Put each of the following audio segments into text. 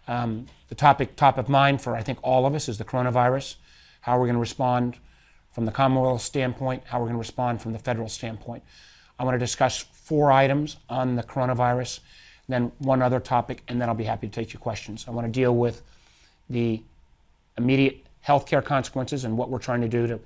The topic top of mind for, I think, all of us is the coronavirus, how we're going to respond from the Commonwealth standpoint, how we're going to respond from the federal standpoint. I want to discuss 4 items on the coronavirus, then one other topic, and then I'll be happy to take your questions. I want to deal with the immediate healthcare consequences and what we're trying to do to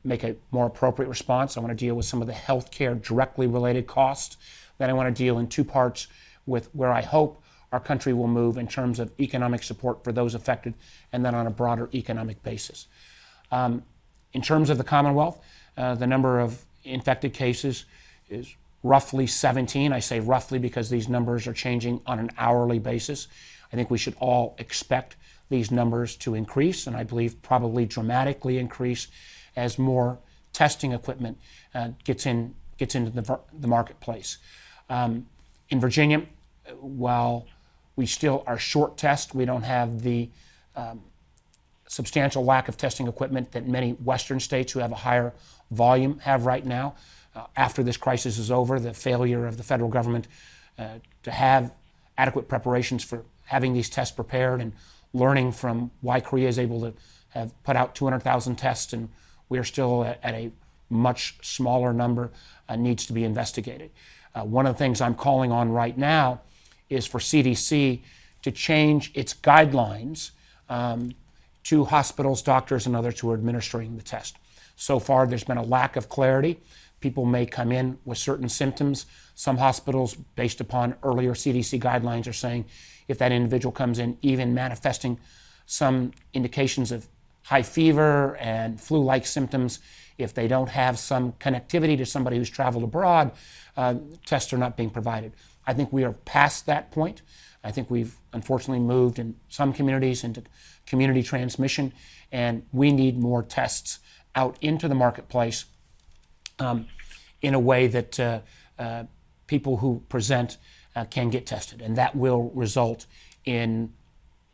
make a more appropriate response. I want to deal with some of the healthcare directly related costs. Then I want to deal in 2 parts with where I hope our country will move in terms of economic support for those affected, and then on a broader economic basis. In terms of the Commonwealth, the number of infected cases is roughly 17. I say roughly because these numbers are changing on an hourly basis. I think we should all expect these numbers to increase, and I believe probably dramatically increase as more testing equipment gets into the marketplace. In Virginia, while we still are short test, we don't have the substantial lack of testing equipment that many Western states who have a higher volume have right now. After this crisis is over, the failure of the federal government to have adequate preparations for having these tests prepared and learning from why Korea is able to have put out 200,000 tests and we are still at a much smaller number needs to be investigated. One of the things I'm calling on right now is for CDC to change its guidelines to hospitals, doctors, and others who are administering the test. So far, there's been a lack of clarity. People may come in with certain symptoms. Some hospitals, based upon earlier CDC guidelines, are saying if that individual comes in even manifesting some indications of high fever and flu-like symptoms, if they don't have some connectivity to somebody who's traveled abroad, tests are not being provided. I think we are past that point. I think we've unfortunately moved in some communities into community transmission, and we need more tests out into the marketplace in a way that people who present can get tested, and that will result in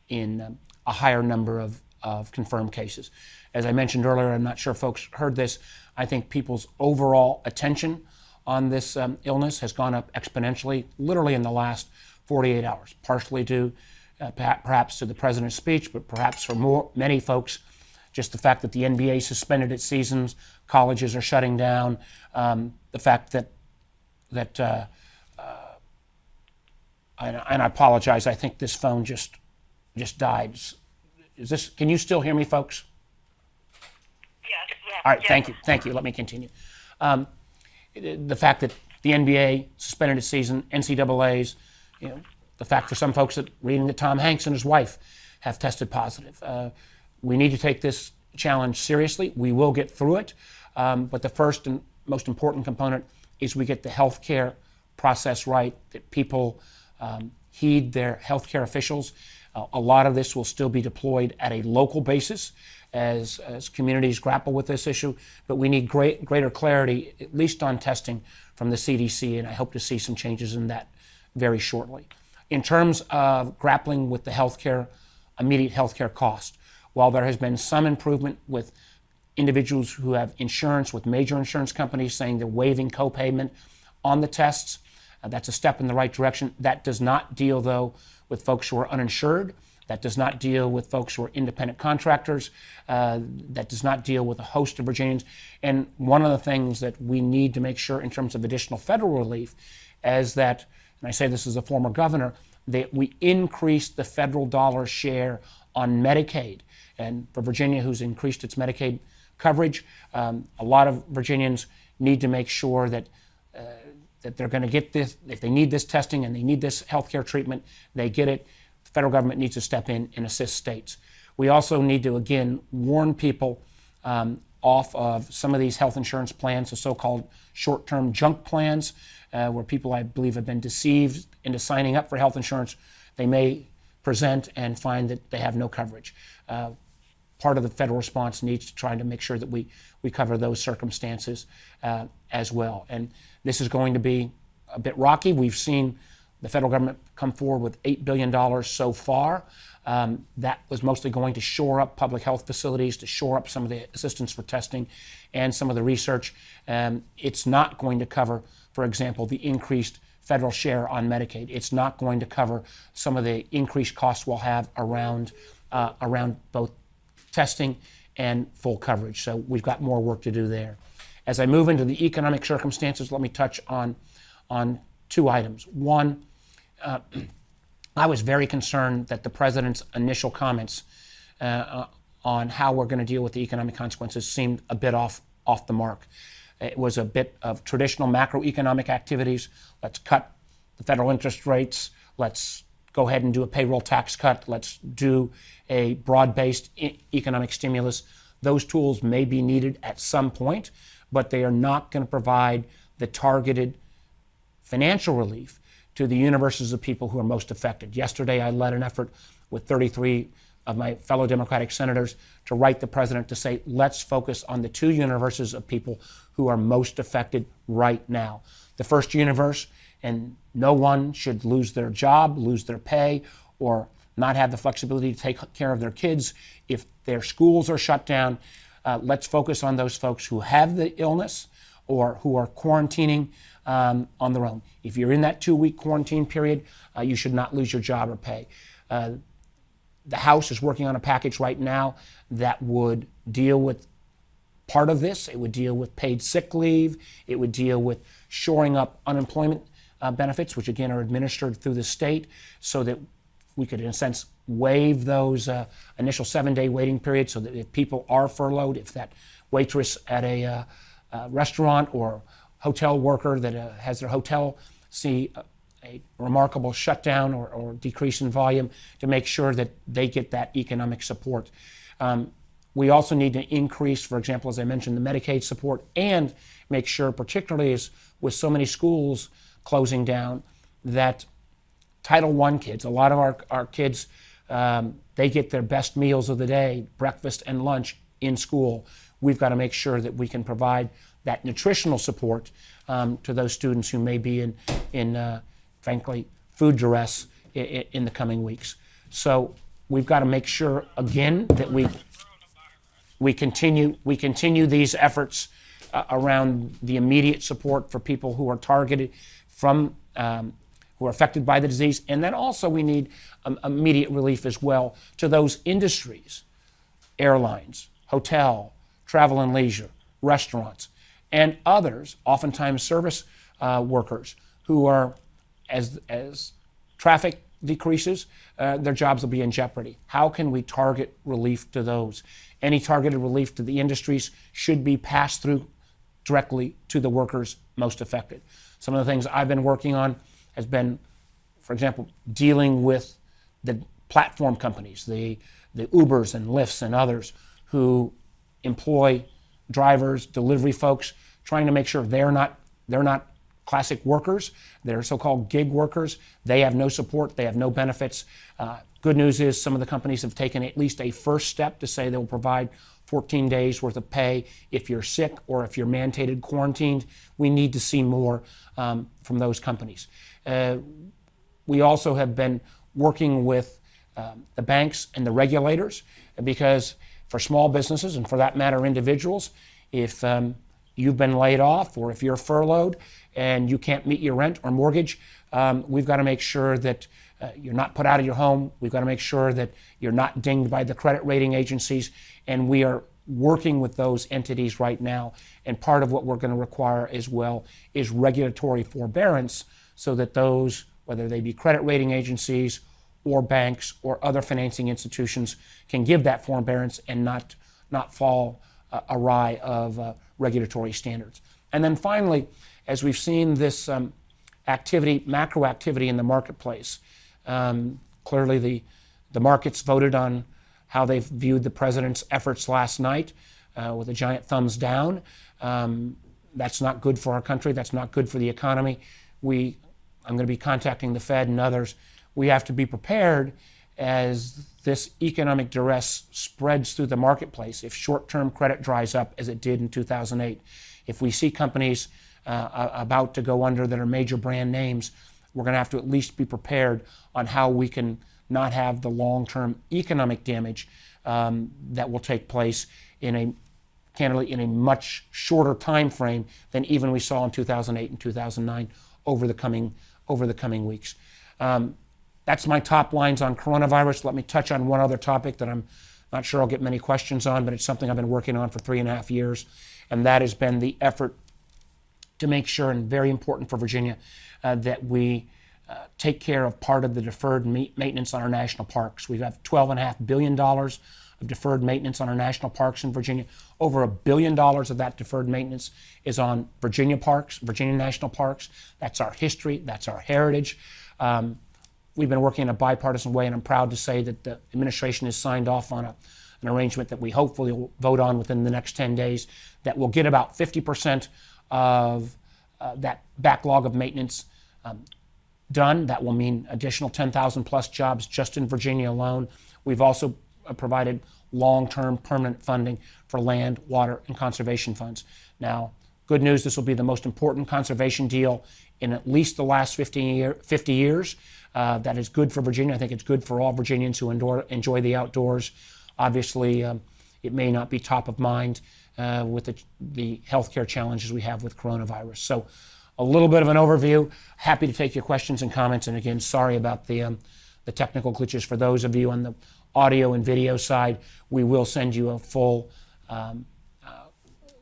a higher number of confirmed cases. As I mentioned earlier, I'm not sure folks heard this, I think people's overall attention on this illness has gone up exponentially, literally in the last 48 hours, partially due perhaps to the president's speech, but perhaps for many folks, just the fact that the NBA suspended its seasons, colleges are shutting down, the fact that and I apologize, I think this phone just died. Can you still hear me, folks? Yes. All right, thank you. Let me continue. The fact that the NBA suspended its season, NCAA's, the fact for some folks that reading that Tom Hanks and his wife have tested positive. We need to take this challenge seriously. We will get through it, but the first and most important component is we get the healthcare process right, that people heed their healthcare officials. A lot of this will still be deployed at a local basis as communities grapple with this issue, but we need greater clarity, at least on testing, from the CDC, and I hope to see some changes in that very shortly. In terms of grappling with the immediate healthcare cost, while there has been some improvement with individuals who have insurance with major insurance companies saying they're waiving copayment on the tests, that's a step in the right direction. That does not deal, though, with folks who are uninsured. That does not deal with folks who are independent contractors. That does not deal with a host of Virginians. And one of the things that we need to make sure in terms of additional federal relief is that, and I say this as a former governor, that we increase the federal dollar share on Medicaid. And for Virginia, who's increased its Medicaid coverage, a lot of Virginians need to make sure that they're going to get this. If they need this testing and they need this healthcare treatment, they get it. The federal government needs to step in and assist states. We also need to, again, warn people off of some of these health insurance plans, the so-called short-term junk plans, where people, I believe, have been deceived into signing up for health insurance. They may present and find that they have no coverage. Part of the federal response needs to try to make sure that we cover those circumstances as well. And this is going to be a bit rocky. We've seen the federal government come forward with $8 billion so far. That was mostly going to shore up public health facilities, to shore up some of the assistance for testing and some of the research. It's not going to cover, for example, the increased federal share on Medicaid. It's not going to cover some of the increased costs we'll have around both testing and full coverage. So we've got more work to do there. As I move into the economic circumstances, let me touch on two items. One, I was very concerned that the president's initial comments on how we're going to deal with the economic consequences seemed a bit off the mark. It was a bit of traditional macroeconomic activities. Let's cut the federal interest rates. Let's go ahead and do a payroll tax cut. Let's do a broad-based economic stimulus. Those tools may be needed at some point, but they are not going to provide the targeted financial relief to the universes of people who are most affected. Yesterday, I led an effort with 33 of my fellow Democratic senators to write the president to say, let's focus on the two universes of people who are most affected right now. The first universe, and no one should lose their job, lose their pay, or not have the flexibility to take care of their kids if their schools are shut down. Let's focus on those folks who have the illness or who are quarantining on their own. If you're in that 2-week quarantine period, you should not lose your job or pay. The House is working on a package right now that would deal with part of this. It would deal with paid sick leave. It would deal with shoring up unemployment benefits, which again are administered through the state, so that we could, in a sense, waive those initial 7-day waiting periods, so that if people are furloughed, if that waitress at a restaurant or hotel worker that has their hotel see a remarkable shutdown or decrease in volume, to make sure that they get that economic support. We also need to increase, for example, as I mentioned, the Medicaid support, and make sure, particularly as with so many schools closing down, that Title I kids, a lot of our kids, they get their best meals of the day, breakfast and lunch, in school. We've got to make sure that we can provide that nutritional support to those students who may be in frankly, food duress in the coming weeks. So we've got to make sure, again, that we continue these efforts around the immediate support for people who are targeted from who are affected by the disease, and then also we need immediate relief as well to those industries, airlines, hotel, travel and leisure, restaurants, and others, oftentimes service workers, who are, as traffic decreases, their jobs will be in jeopardy. How can we target relief to those? Any targeted relief to the industries should be passed through directly to the workers most affected. Some of the things I've been working on has been, for example, dealing with the platform companies, the Ubers and Lyfts and others who employ drivers, delivery folks, trying to make sure they're not classic workers. They're so-called gig workers. They have no support. They have no benefits. Good news is some of the companies have taken at least a first step to say they'll provide 14 days worth of pay if you're sick or if you're mandated quarantined. We need to see more from those companies. We also have been working with the banks and the regulators, because for small businesses, and for that matter individuals, if you've been laid off or if you're furloughed and you can't meet your rent or mortgage, we've got to make sure that you're not put out of your home. We've got to make sure that you're not dinged by the credit rating agencies, and we are working with those entities right now. And part of what we're going to require as well is regulatory forbearance, so that those, whether they be credit rating agencies or banks or other financing institutions, can give that forbearance and not fall awry of regulatory standards. And then finally, as we've seen this macro activity in the marketplace, clearly the markets voted on how they've viewed the president's efforts last night with a giant thumbs down. That's not good for our country. That's not good for the economy. I'm going to be contacting the Fed and others. We have to be prepared as this economic duress spreads through the marketplace. If short-term credit dries up, as it did in 2008, if we see companies about to go under that are major brand names, we're going to have to at least be prepared on how we can not have the long-term economic damage that will take place candidly in a much shorter time frame than even we saw in 2008 and 2009 over the coming over the coming weeks. That's my top lines on coronavirus. Let me touch on one other topic that I'm not sure I'll get many questions on, but it's something I've been working on for 3.5 years, and that has been the effort to make sure, and very important for Virginia, that we take care of part of the deferred maintenance on our national parks. We have $12.5 billion of deferred maintenance on our national parks in Virginia. Over $1 billion of that deferred maintenance is on Virginia parks, Virginia national parks. That's our history, that's our heritage. We've been working in a bipartisan way, and I'm proud to say that the administration has signed off on an arrangement that we hopefully will vote on within the next 10 days that will get about 50% of that backlog of maintenance done. That will mean additional 10,000 plus jobs just in Virginia alone. We've also provided long-term permanent funding for land, water, and conservation funds. Now, good news, this will be the most important conservation deal in at least the last 50 years. That is good for Virginia. I think it's good for all Virginians who enjoy the outdoors. Obviously, it may not be top of mind with the healthcare challenges we have with coronavirus. So a little bit of an overview. Happy to take your questions and comments. And again, sorry about the technical glitches. For those of you on the audio and video side, we will send you a full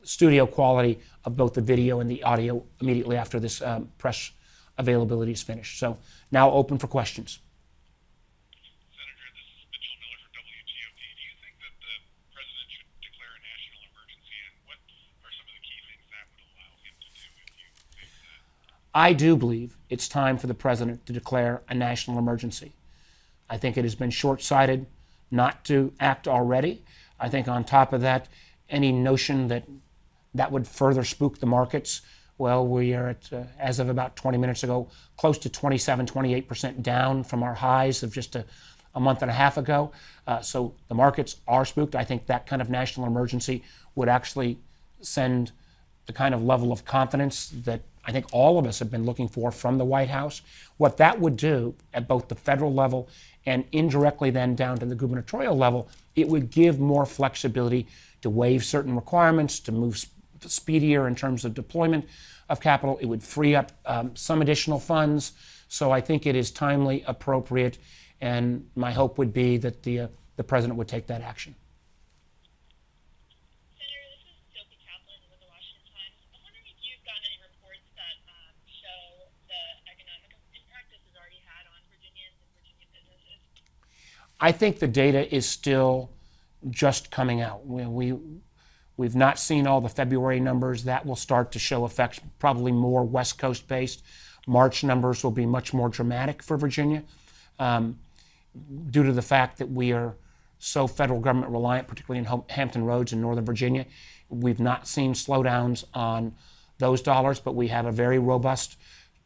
studio quality of both the video and the audio immediately after this press availability is finished. So now open for questions. Senator, this is Mitchell Miller for WTOP. Do you think that the president should declare a national emergency, and what are some of the key things that would allow him to do if you think that? I do believe it's time for the president to declare a national emergency. I think it has been short-sighted not to act already. I think on top of that, any notion that would further spook the markets, well, we are at, as of about 20 minutes ago, close to 27, 28% down from our highs of just a month and a half ago. So the markets are spooked. I think that kind of national emergency would actually send the kind of level of confidence that I think all of us have been looking for from the White House. What that would do at both the federal level and indirectly then down to the gubernatorial level, it would give more flexibility to waive certain requirements, to move speedier in terms of deployment of capital. It would free up some additional funds. So I think it is timely, appropriate, and my hope would be that the president would take that action. Senator, this is Sophie Kaplan with the Washington Times. I'm wondering if you've gotten any reports that show the economic impact this has already had on Virginians and Virginia businesses. I think the data is still just coming out. We've not seen all the February numbers. That will start to show effects, probably more West Coast based. March numbers will be much more dramatic for Virginia due to the fact that we are so federal government reliant, particularly in Hampton Roads in Northern Virginia. We've not seen slowdowns on those dollars, but we have a very robust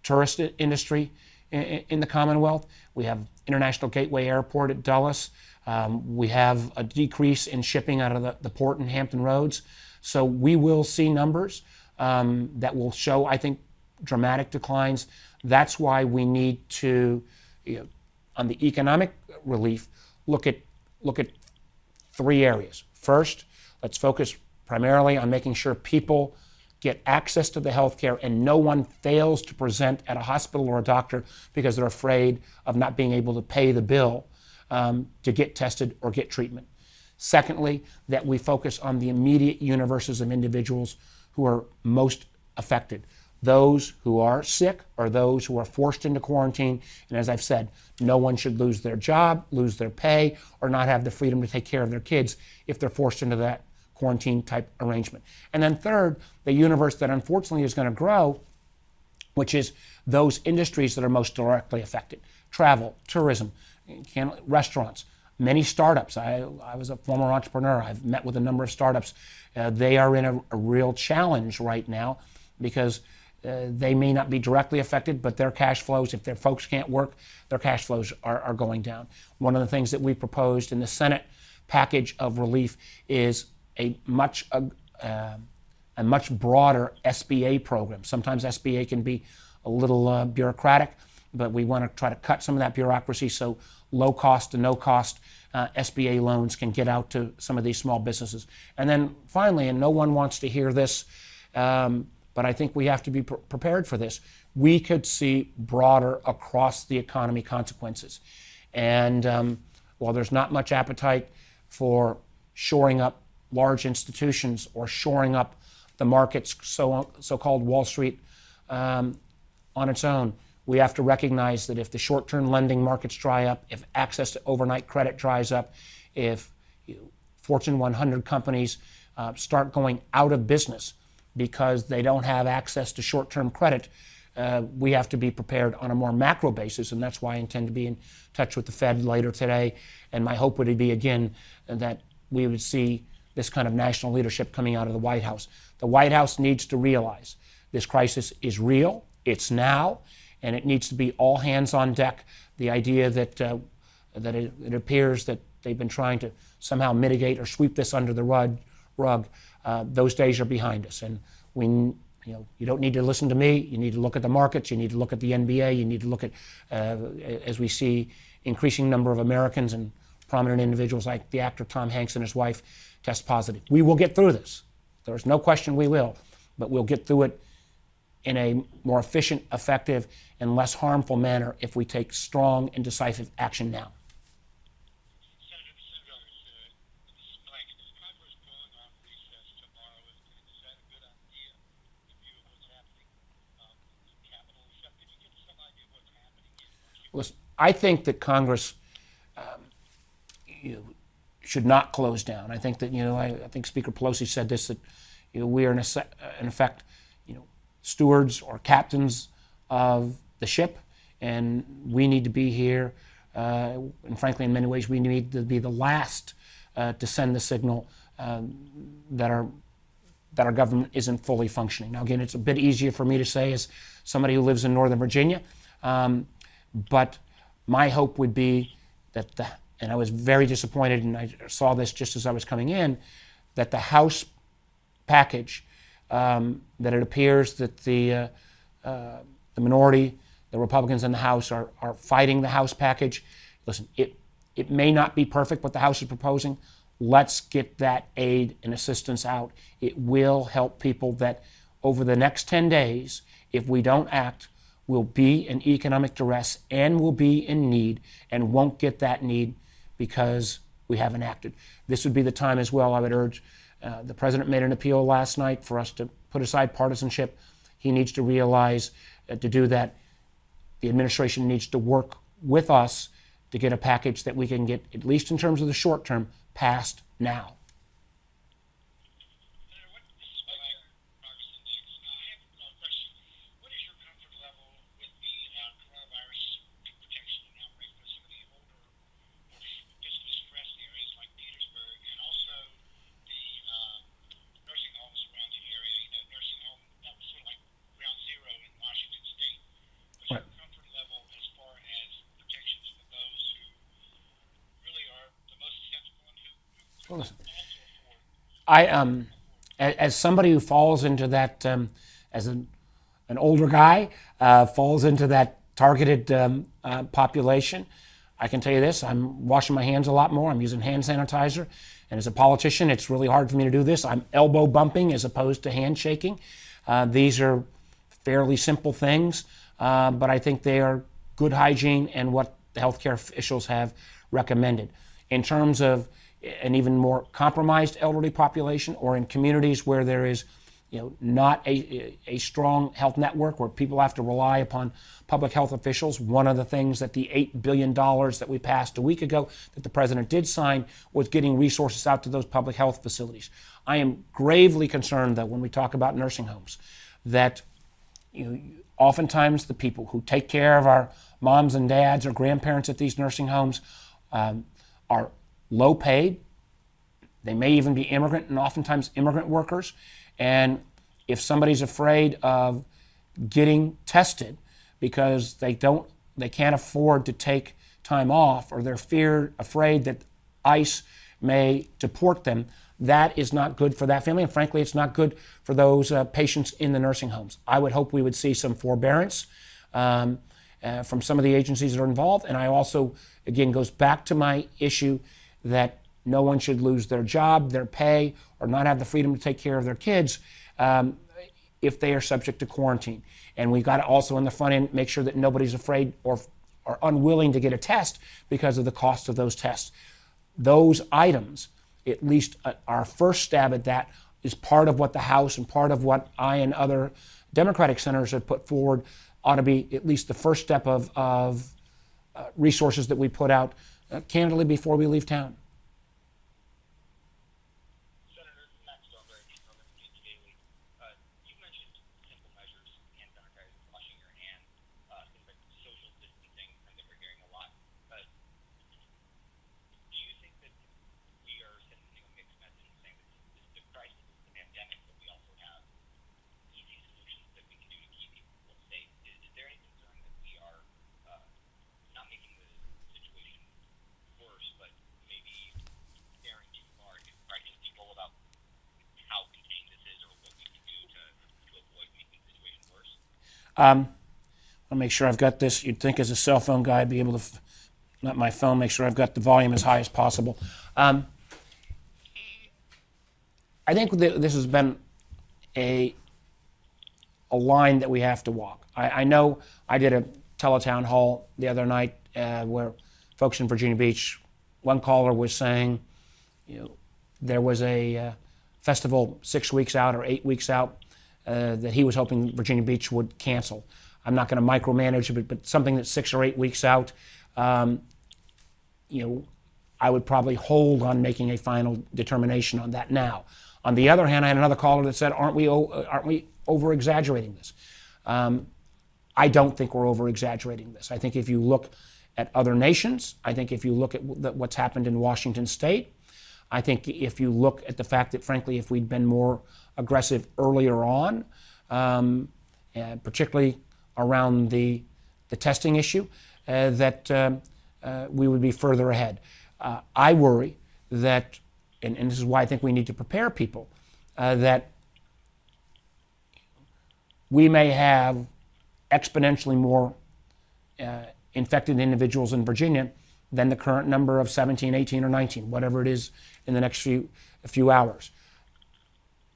tourist industry in the Commonwealth. We have International Gateway Airport at Dulles. We have a decrease in shipping out of the port in Hampton Roads. So we will see numbers that will show, I think, dramatic declines. That's why we need to, on the economic relief, look at 3 areas. First, let's focus primarily on making sure people get access to the health care and no one fails to present at a hospital or a doctor because they're afraid of not being able to pay the bill to get tested or get treatment. Secondly, that we focus on the immediate universes of individuals who are most affected. Those who are sick or those who are forced into quarantine. And as I've said, no one should lose their job, lose their pay, or not have the freedom to take care of their kids if they're forced into that quarantine type arrangement. And then third, the universe that unfortunately is going to grow, which is those industries that are most directly affected. Travel, tourism, restaurants, many startups. I was a former entrepreneur. I've met with a number of startups. They are in a real challenge right now because they may not be directly affected, but their cash flows, if their folks can't work, their cash flows are going down. One of the things that we proposed in the Senate package of relief is a much broader SBA program. Sometimes SBA can be a little bureaucratic, but we want to try to cut some of that bureaucracy so low cost to no cost SBA loans can get out to some of these small businesses. And then finally, and no one wants to hear this, but I think we have to be prepared for this, we could see broader across the economy consequences. And while there's not much appetite for shoring up large institutions or shoring up the markets, so-called Wall Street, on its own, we have to recognize that if the short-term lending markets dry up, if access to overnight credit dries up, if Fortune 100 companies start going out of business because they don't have access to short-term credit, we have to be prepared on a more macro basis, and that's why I intend to be in touch with the Fed later today. And my hope would be, again, that we would see this kind of national leadership coming out of the White House. The White House needs to realize this crisis is real, it's now, and it needs to be all hands on deck. The idea that it appears that they've been trying to somehow mitigate or sweep this under the rug, those days are behind us. And you don't need to listen to me. You need to look at the markets. You need to look at the NBA. You need to look at, as we see, increasing number of Americans and prominent individuals like the actor Tom Hanks and his wife test positive. We will get through this. There's no question we will, but we'll get through it in a more efficient, effective, and less harmful manner if we take strong and decisive action now. Senator, this is Mike. Is Congress going on recess tomorrow? Is that a good idea in view of what's happening in Capitol? Can you give us some idea of what's happening in Washington? Listen, I think that Congress should not close down. I think that I think Speaker Pelosi said this, that we are in effect stewards or captains of the ship, and we need to be here. And frankly, in many ways, we need to be the last to send the signal that our government isn't fully functioning. Now, again, it's a bit easier for me to say as somebody who lives in Northern Virginia, but my hope would be that and I was very disappointed, and I saw this just as I was coming in, that the House package, that it appears that the minority, the Republicans in the House, are fighting the House package. Listen, it may not be perfect what the House is proposing. Let's get that aid and assistance out. It will help people that over the next 10 days, if we don't act, will be in economic duress and will be in need and won't get that need because we haven't acted. This would be the time as well, I would urge. The president made an appeal last night for us to put aside partisanship. He needs to realize to do that, the administration needs to work with us to get a package that we can get, at least in terms of the short term, passed now. This is Mike, Congressman Nix. I have a question. What is your comfort level with the coronavirus protection and outbreak for some of the older or fiscally stressed areas like Petersburg, and also the nursing homes around the area? Nursing home that was sort of like ground zero in Washington State. What's your comfort level as far as protections for those who really are the most susceptible and who Well, listen, also afford? as somebody who falls into that, as an older guy, falls into that targeted population, I can tell you this: I'm washing my hands a lot more. I'm using hand sanitizer. And as a politician, it's really hard for me to do this. I'm elbow bumping as opposed to handshaking. These are fairly simple things, but I think they are good hygiene and what the healthcare officials have recommended. In terms of an even more compromised elderly population, or in communities where there is not a strong health network, where people have to rely upon public health officials, one of the things that the $8 billion that we passed a week ago that the president did sign was getting resources out to those public health facilities. I am gravely concerned that when we talk about nursing homes, that oftentimes the people who take care of our moms and dads or grandparents at these nursing homes are low paid. They may even be immigrant and oftentimes immigrant workers. And if somebody's afraid of getting tested because they can't afford to take time off, or they're afraid that ICE may deport them, that is not good for that family. And frankly, it's not good for those patients in the nursing homes. I would hope we would see some forbearance from some of the agencies that are involved. And I also, again, goes back to my issue that no one should lose their job, their pay, or not have the freedom to take care of their kids if they are subject to quarantine. And we've got to also on the front end make sure that nobody's afraid or unwilling to get a test because of the cost of those tests. Those items, at least our first stab at that, is part of what the House and part of what I and other Democratic senators have put forward ought to be at least the first step of resources that we put out candidly before we leave town. Senator Max Stoneberg from the Virginia Daily. You mentioned simple measures, hand sanitizer, washing your hands, things like social distancing, and that we're hearing a lot. Do you think that we are sending a mixed message saying that this is the crisis, this is the pandemic, but we also have easy solutions that we can do to keep people safe? Is there any concern that we are not making the situation worse, but maybe daring too far to frighten people about how contained this is or what we can do to avoid making the situation worse? I'll make sure I've got this. You'd think as a cell phone guy I'd be able to, not my phone, make sure I've got the volume as high as possible. I think this has been a line that we have to walk. I know I did a teletown hall the other night where folks in Virginia Beach, one caller was saying, there was a festival 6 weeks out or 8 weeks out that he was hoping Virginia Beach would cancel. I'm not going to micromanage it, but something that's 6 or 8 weeks out, I would probably hold on making a final determination on that now. On the other hand, I had another caller that said, aren't we over-exaggerating this? I don't think we're over-exaggerating this. I think if you look at other nations, I think if you look at what's happened in Washington State, I think if you look at the fact that, frankly, if we'd been more aggressive earlier on, particularly around the testing issue, that we would be further ahead. I worry that, and this is why I think we need to prepare people, that we may have exponentially more infected individuals in Virginia than the current number of 17, 18, or 19, whatever it is in the next few hours.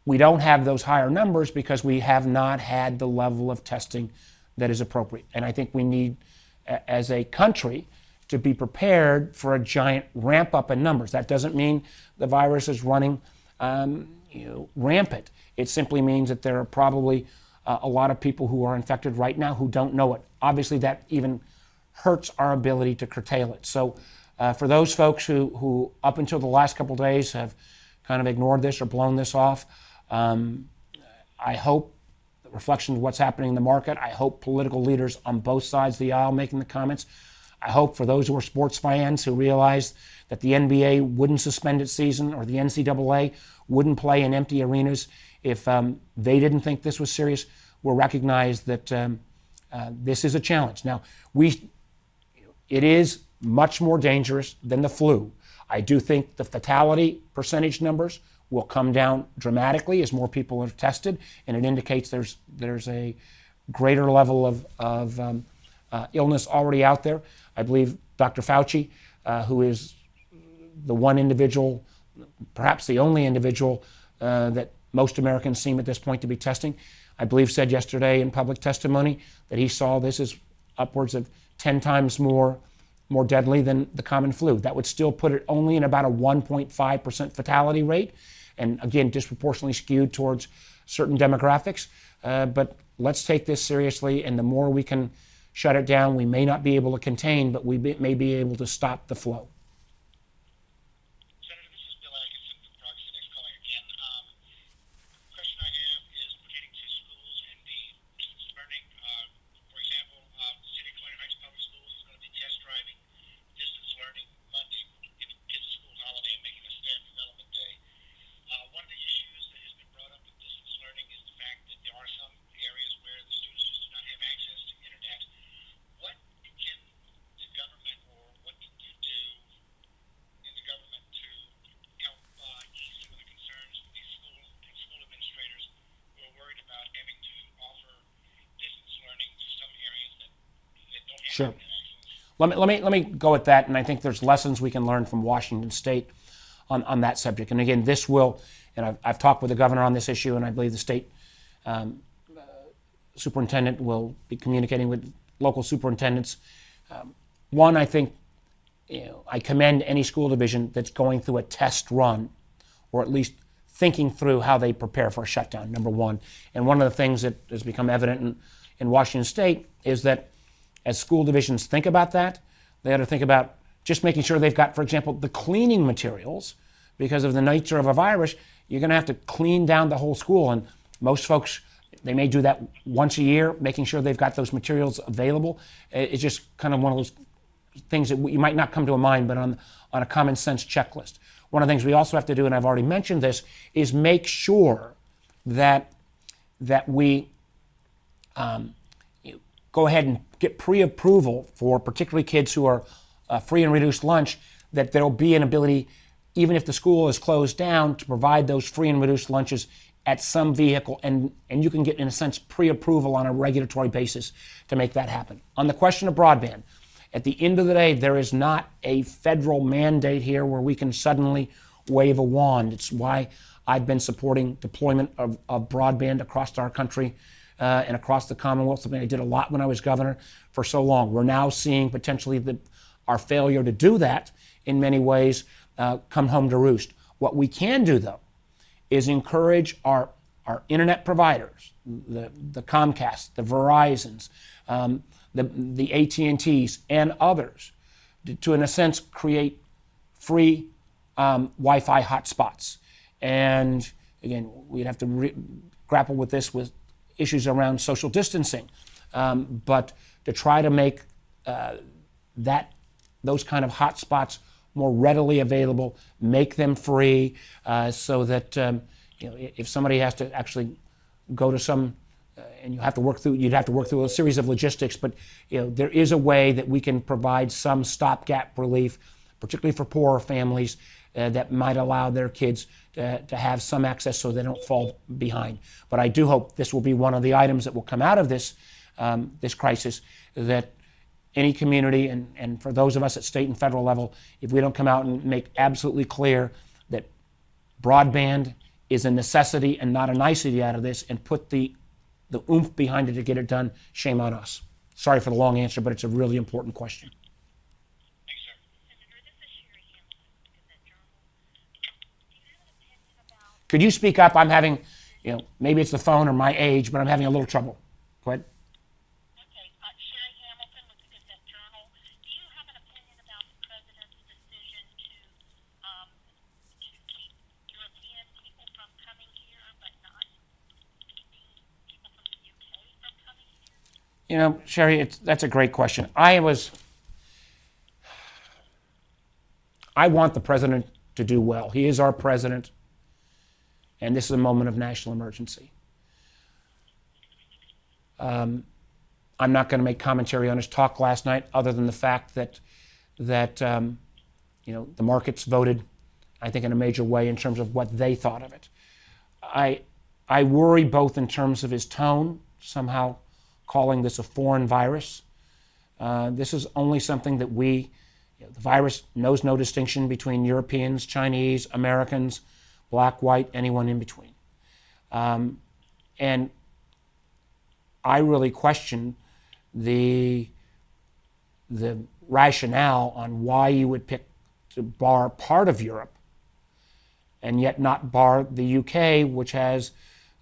We don't have those higher numbers because we have not had the level of testing that is appropriate. And I think we need, as a country, to be prepared for a giant ramp up in numbers. That doesn't mean the virus is running rampant. It simply means that there are probably a lot of people who are infected right now who don't know it. Obviously, that even hurts our ability to curtail it. So for those folks who up until the last couple of days have kind of ignored this or blown this off, I hope the reflection of what's happening in the market, I hope political leaders on both sides of the aisle making the comments, I hope for those who are sports fans who realize that the NBA wouldn't suspend its season or the NCAA wouldn't play in empty arenas if they didn't think this was serious, will recognize that this is a challenge. Now, it is much more dangerous than the flu. I do think the fatality percentage numbers will come down dramatically as more people are tested, and it indicates there's a greater level of illness already out there. I believe Dr. Fauci, who is the one individual, perhaps the only individual that most Americans seem at this point to be testing, I believe said yesterday in public testimony that he saw this as upwards of 10 times more deadly than the common flu. That would still put it only in about a 1.5% fatality rate, and again, disproportionately skewed towards certain demographics. But let's take this seriously, and the more we can shut it down, we may not be able to contain, but we may be able to stop the flow. Senator, this is Bill Atkinson from Progress the Next Caller again. The question I have is pertaining to schools and the distance learning. For example, the City of Colonial Heights Public Schools is going to be test driving distance learning Monday, giving kids a school holiday and making a staff development day. One of the issues that has been brought up with distance learning is the fact that there are some areas where the students just do not have access to internet. What can the government, or what can you do in the government to help ease some of the concerns of these school administrators who are worried about having to offer distance learning to some areas that don't have Sure. internet access? Let me go at that, and I think there's lessons we can learn from Washington State on that subject. And again, this will, and I've talked with the governor on this issue, and I believe the state superintendent will be communicating with local superintendents. One, I think, I commend any school division that's going through a test run, or at least thinking through how they prepare for a shutdown, number one. And one of the things that has become evident in Washington State is that as school divisions think about that, they ought to think about just making sure they've got, for example, the cleaning materials. Because of the nature of a virus, you're going to have to clean down the whole school. And most folks, they may do that once a year, making sure they've got those materials available. It's just kind of one of those things that you might not come to a mind, but on a common sense checklist. One of the things we also have to do, and I've already mentioned this, is make sure that we go ahead and get pre-approval for particularly kids who are free and reduced lunch, that there'll be an ability, even if the school is closed down, to provide those free and reduced lunches at some vehicle, and you can get, in a sense, pre-approval on a regulatory basis to make that happen. On the question of broadband, at the end of the day, there is not a federal mandate here where we can suddenly wave a wand. It's why I've been supporting deployment of broadband across our country and across the Commonwealth, something I did a lot when I was governor for so long. We're now seeing potentially our failure to do that in many ways come home to roost. What we can do, though, is encourage our internet providers, the Comcast, the Verizons, the AT&Ts, and others, to, in a sense, create free Wi-Fi hotspots. And again, we'd have to grapple with this with issues around social distancing, but to try to make those kind of hotspots more readily available, make them free, so that if somebody has to actually go to some, and you'd have to work through a series of logistics, but there is a way that we can provide some stopgap relief, particularly for poorer families, that might allow their kids to have some access so they don't fall behind. But I do hope this will be one of the items that will come out of this crisis, that any community, and for those of us at state and federal level, if we don't come out and make absolutely clear that broadband is a necessity and not a nicety out of this, and put the oomph behind it to get it done, shame on us. Sorry for the long answer, but it's a really important question. Thanks, sir. Senator, this is Sherry Hamilton, Gazette Journal. Do you have an opinion about... Could you speak up? I'm having, maybe it's the phone or my age, but I'm having a little trouble. Go ahead. Okay, Sherry Hamilton with the Gazette Journal. Do you have an opinion about the president's decision to keep European people from coming here, but not keeping people from the UK from coming here? Sherry, that's a great question. I want the president to do well. He is our president, and this is a moment of national emergency. I'm not going to make commentary on his talk last night, other than the fact that the markets voted, I think, in a major way in terms of what they thought of it. I worry both in terms of his tone, somehow calling this a foreign virus. This is only something that the virus knows no distinction between Europeans, Chinese, Americans, black, white, anyone in between. And I really question the rationale on why you would pick to bar part of Europe and yet not bar the UK, which has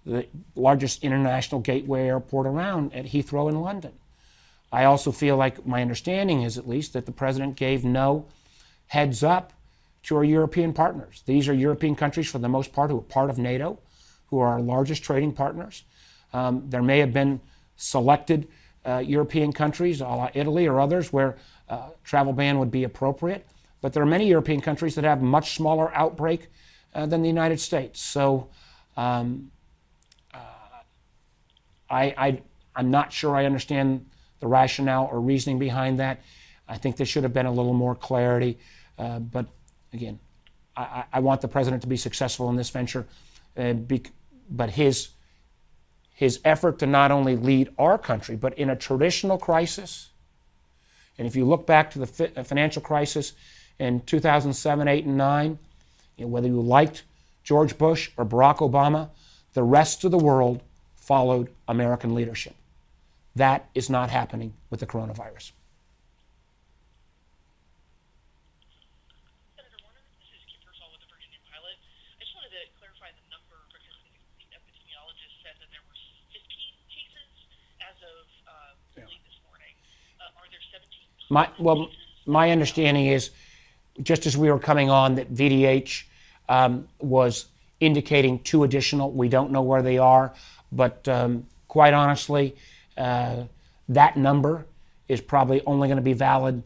the largest international gateway airport around at Heathrow in London. I also feel like, my understanding is at least, that the president gave no heads up to our European partners. These are European countries, for the most part, who are part of NATO, who are our largest trading partners. There may have been selected European countries, Italy or others, where travel ban would be appropriate. But there are many European countries that have much smaller outbreak than the United States. So I'm not sure I understand the rationale or reasoning behind that. I think there should have been a little more clarity. But again, I want the president to be successful in this venture. But his effort to not only lead our country, but in a traditional crisis, and if you look back to the financial crisis in 2007, 8, and 9, whether you liked George Bush or Barack Obama, the rest of the world followed American leadership. That is not happening with the coronavirus. Senator Warner, this is Kim Pearsall with the Virginia Pilot. I just wanted to clarify the number because the epidemiologist said that there were 15 cases as of late this morning. Are there 17? My understanding is, just as we were coming on, that VDH was indicating 2 additional. We don't know where they are, but quite honestly, that number is probably only going to be valid.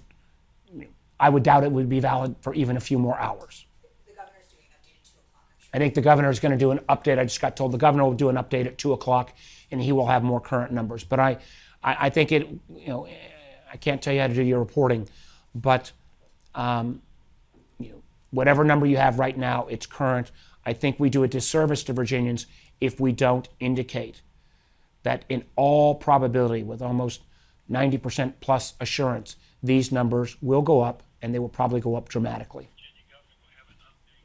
I would doubt it would be valid for even a few more hours. The governor's doing an update at 2 o'clock. I think the governor is going to do an update. I just got told the governor will do an update at 2 o'clock, and he will have more current numbers. But I think it, I can't tell you how to do your reporting, but whatever number you have right now, it's current. I think we do a disservice to Virginians if we don't indicate that in all probability, with almost 90% plus assurance, these numbers will go up, and they will probably go up dramatically.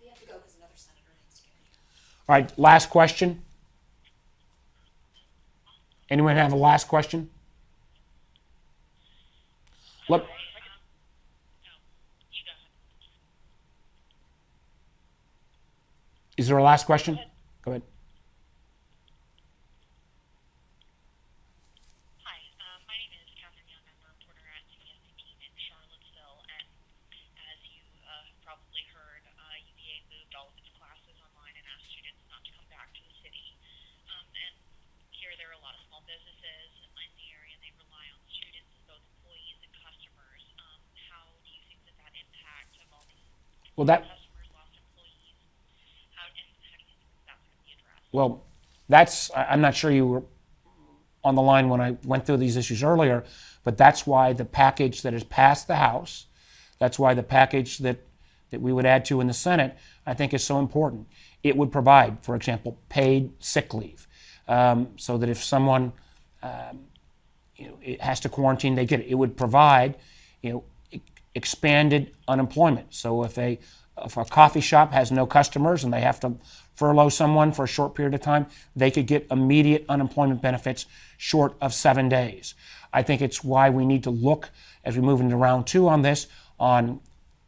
We have to go because another senator needs to get in. All right, last question. Anyone have a last question? Look, No, you go ahead. is there a last question? Go ahead. Hi, my name is Catherine Young. I'm a reporter at CBS 18 in Charlottesville, and as you probably heard, UVA moved all of its classes online and asked students not to come back to the city. And here there are a lot of small businesses in the area, and they rely on students as both employees and customers. How do you think that impact of all these customers, lost employees, how do you think that's going to be addressed? Well, I'm not sure you were on the line when I went through these issues earlier, but that's why the package that has passed the House, that's why the package that we would add to in the Senate, I think is so important. It would provide, for example, paid sick leave, so that if someone it has to quarantine, they get it. It would provide, expanded unemployment. So if a coffee shop has no customers and they have to furlough someone for a short period of time, they could get immediate unemployment benefits short of 7 days. I think it's why we need to look, as we move into round 2 on this, on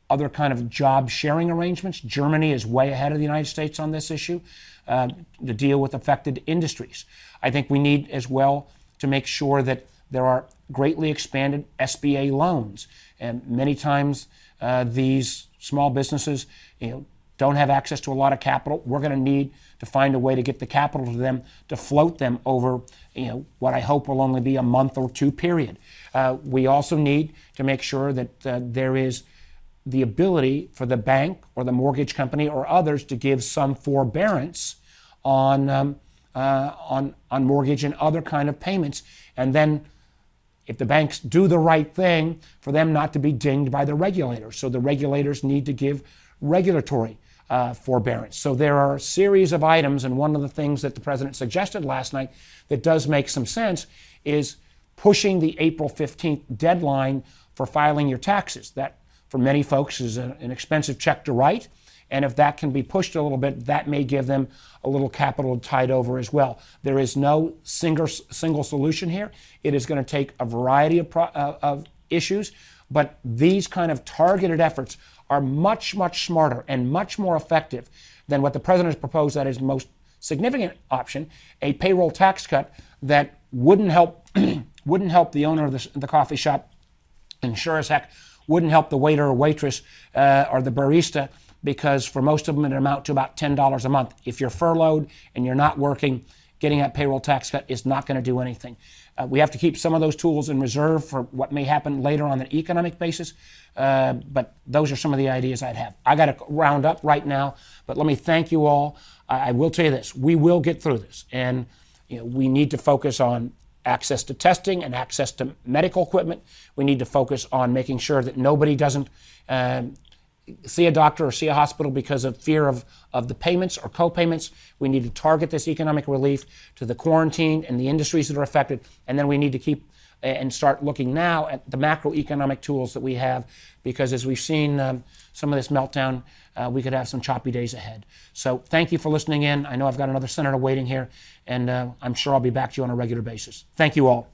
other kind of job sharing arrangements. Germany is way ahead of the United States on this issue to deal with affected industries. I think we need as well to make sure that there are greatly expanded SBA loans. And many times these small businesses don't have access to a lot of capital. We're going to need to find a way to get the capital to them to float them over what I hope will only be a month or 2 period. We also need to make sure that there is the ability for the bank or the mortgage company or others to give some forbearance on mortgage and other kind of payments. And then if the banks do the right thing, for them not to be dinged by the regulators. So the regulators need to give regulatory forbearance. So there are a series of items, and one of the things that the president suggested last night that does make some sense is pushing the April 15th deadline for filing your taxes. That, for many folks, is an expensive check to write. And if that can be pushed a little bit, that may give them a little capital tied over as well. There is no single solution here. It is going to take a variety of issues, but these kind of targeted efforts are much, much smarter and much more effective than what the president has proposed, that is most significant option, a payroll tax cut that wouldn't help the owner of the coffee shop, and sure as heck wouldn't help the waiter or waitress or the barista, because for most of them it amount to about $10 a month. If you're furloughed and you're not working, getting that payroll tax cut is not going to do anything. We have to keep some of those tools in reserve for what may happen later on an economic basis, but those are some of the ideas I'd have. I got to round up right now, but let me thank you all. I will tell you this, we will get through this, and we need to focus on access to testing and access to medical equipment. We need to focus on making sure that nobody doesn't see a doctor or see a hospital because of fear of the payments or co-payments. We need to target this economic relief to the quarantine and the industries that are affected. And then we need to keep and start looking now at the macroeconomic tools that we have, because as we've seen some of this meltdown, we could have some choppy days ahead. So thank you for listening in. I know I've got another senator waiting here, and I'm sure I'll be back to you on a regular basis. Thank you all.